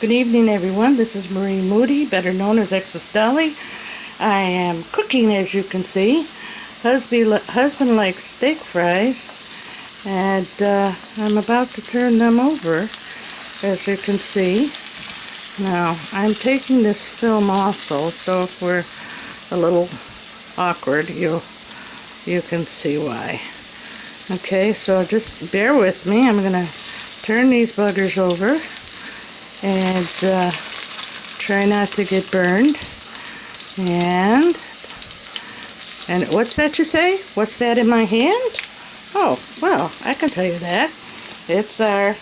Good evening, everyone. This is Marie Moody, better known as Exos Deli. I am cooking, as you can see. Husband likes steak fries, and I'm about to turn them over, as you can see. Now, I'm taking this film also, so if we're a little awkward, you can see why. Okay, so just bear with me. I'm going to turn these buggers over and try not to get burned. And what's that you say? What's that in my hand? Oh, well, I can tell you that. It's our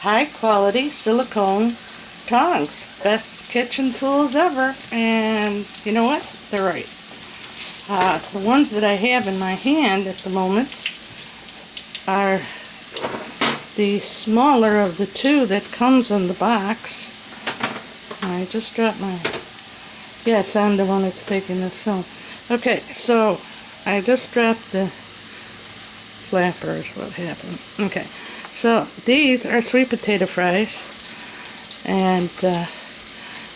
high quality silicone tongs. Best kitchen tools ever. And you know what? They're right. The ones that I have in my hand at the moment are the smaller of the two that comes in the box. I just dropped my... Yes, I'm the one that's taking this film. Okay, so I just dropped the flapper is what happened. Okay, so these are sweet potato fries, and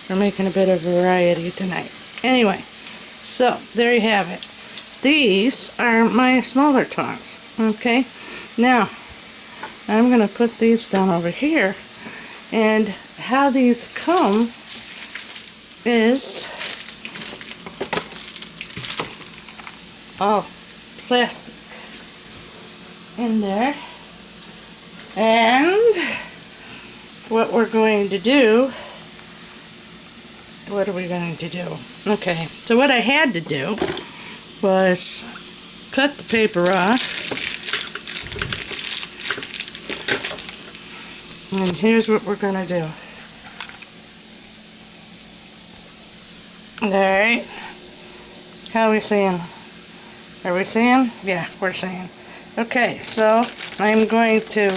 we're making a bit of variety tonight. Anyway, so there you have it. These are my smaller tongs. Okay, now I'm going to put these down over here, and how these come is plastic in there, and what we're going to do, what are we going to do? Okay, so what I had to do was cut the paper off. And here's what we're going to do. Alright. How are we seeing? Are we seeing? Yeah, we're seeing. Okay, so I'm going to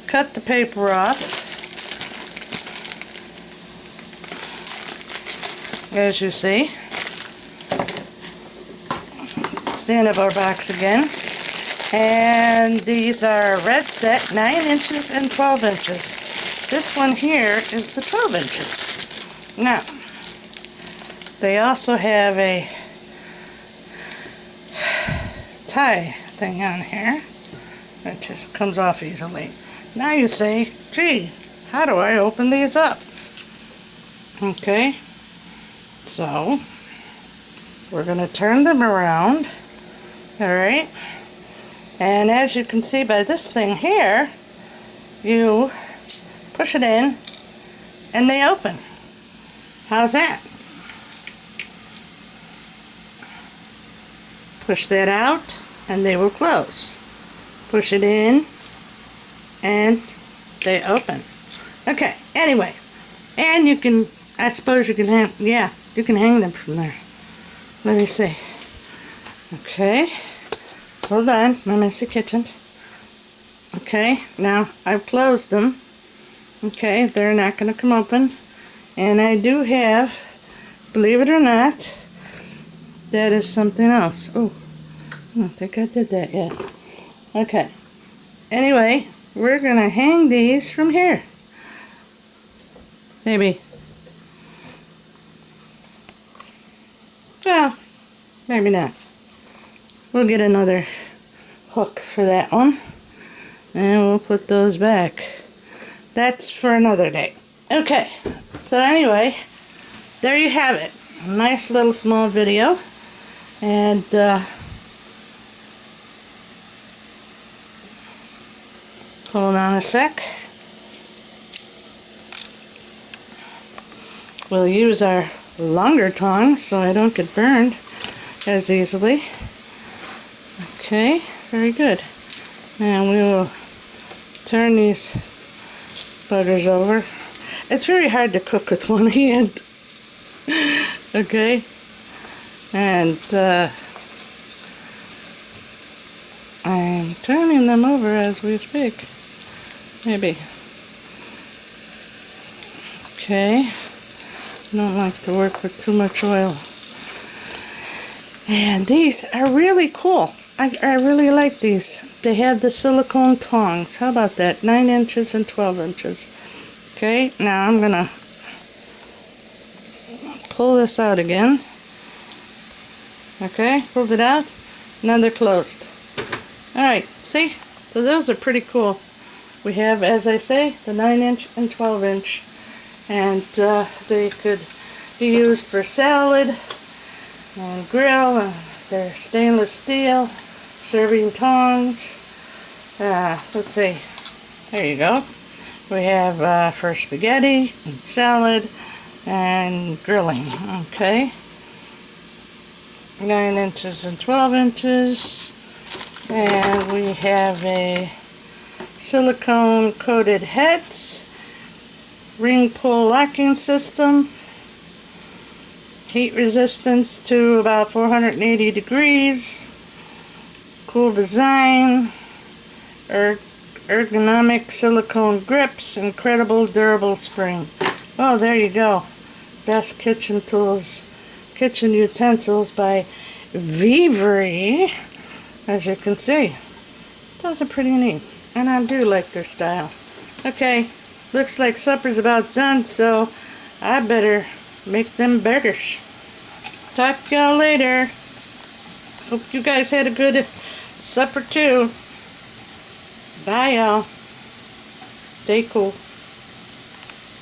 cut the paper off. As you see. Stand up our box again. And these are red set 9 inches and 12 inches. This one here is the 12 inches. Now, they also have a tie thing on here that just comes off easily. Now you say, gee, how do I open these up? Okay, so we're going to turn them around. Alright. And as you can see by this thing here, you push it in and they open. How's that? Push that out and they will close. Push it in and they open. Okay, anyway. And you can, I suppose you can hang, yeah, you can hang them from there. Let me see. Okay. Hold on, my messy kitchen. Okay, now I've closed them. Okay, they're not going to come open. And I do have, believe it or not, that is something else. Oh, I don't think I did that yet. Okay, anyway, we're going to hang these from here. Maybe. Well, maybe not. We'll get another hook for that one, and we'll put those back. That's for another day. Okay, so anyway, there you have it. A nice little small video, and hold on a sec. We'll use our longer tongs so I don't get burned as easily. Okay, very good. And we will turn these butters over. It's very hard to cook with one hand. Okay, and I'm turning them over as we speak. Maybe. Okay, don't like to work with too much oil. And these are really cool. I really like these. They have the silicone tongs. How about that? 9 inches and 12 inches. Okay, now I'm going to pull this out again. Okay, pulled it out. Now they're closed. Alright, see? So those are pretty cool. We have, as I say, the 9-inch and 12-inch. And they could be used for salad and grill. They're stainless steel, serving tongs. Let's see. There you go. We have for spaghetti and salad and grilling. Okay. 9 inches and 12 inches. And we have a silicone coated heads, ring pull locking system, heat resistance to about 480 degrees, cool design, ergonomic silicone grips, incredible durable spring. Oh, there you go. Best kitchen tools, kitchen utensils by Vivree. As you can see, those are pretty neat, and I do like their style. Okay, looks like supper's about done, so I better make them burgers. Talk to y'all later. Hope you guys had a good supper too. Bye, y'all. Stay cool.